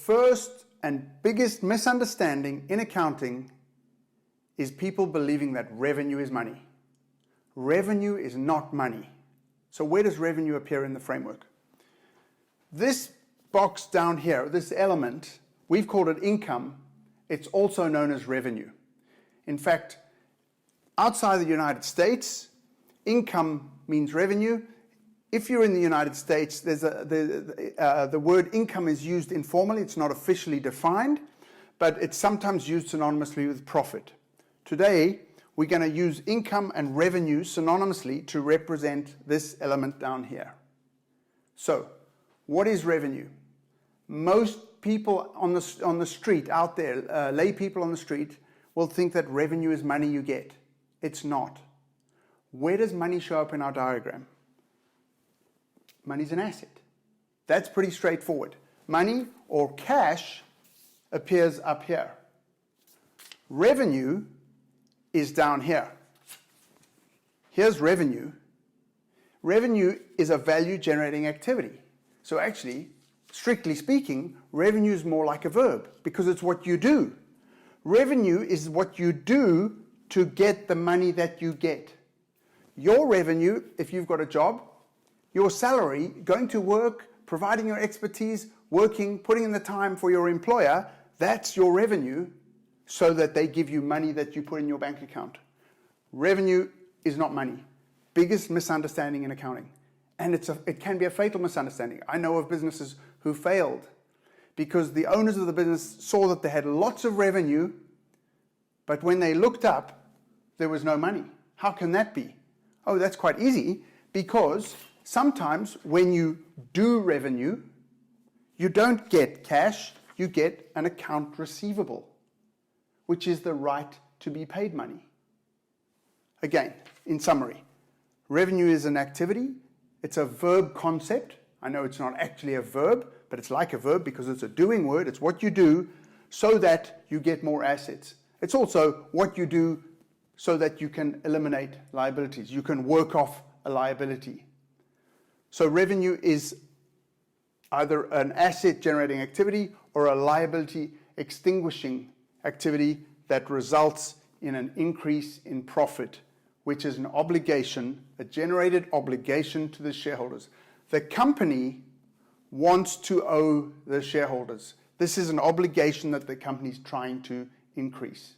first and biggest misunderstanding in accounting is people believing that revenue is money. Revenue is not money. So where does revenue appear in the framework? This box down here, this element, we've called it income. It's also known as revenue. In fact, outside the United States, income means revenue. If you're in the United States, the word income is used informally. It's not officially defined, but it's sometimes used synonymously with profit. Today, we're going to use income and revenue synonymously to represent this element down here. So, what is revenue? Most people on the street out there, lay people on the street, will think that revenue is money you get. It's not. Where does money show up in our diagram? Money's an asset. That's pretty straightforward. Money or cash appears up here. Revenue is down here. Here's revenue. Revenue is a value generating activity. So actually, strictly speaking, revenue is more like a verb because it's what you do. Revenue is what you do to get the money that you get. Your revenue, if you've got a job, your salary, going to work, providing your expertise, working, putting in the time for your employer, that's your revenue so that they give you money that you put in your bank account. Revenue is not money. Biggest misunderstanding in accounting. And it can be a fatal misunderstanding. I know of businesses who failed because the owners of the business saw that they had lots of revenue, but when they looked up, there was no money. How can that be? Oh, that's quite easy, because sometimes when you do revenue, you don't get cash, you get an account receivable, which is the right to be paid money. Again, in summary, revenue is an activity. It's a verb concept. I know it's not actually a verb, but it's like a verb because it's a doing word. It's what you do so that you get more assets. It's also what you do so that you can eliminate liabilities. You can work off a liability. So revenue is either an asset generating activity or a liability extinguishing activity that results in an increase in profit, which is an obligation, a generated obligation to the shareholders. The company wants to owe the shareholders. This is an obligation that the company is trying to increase.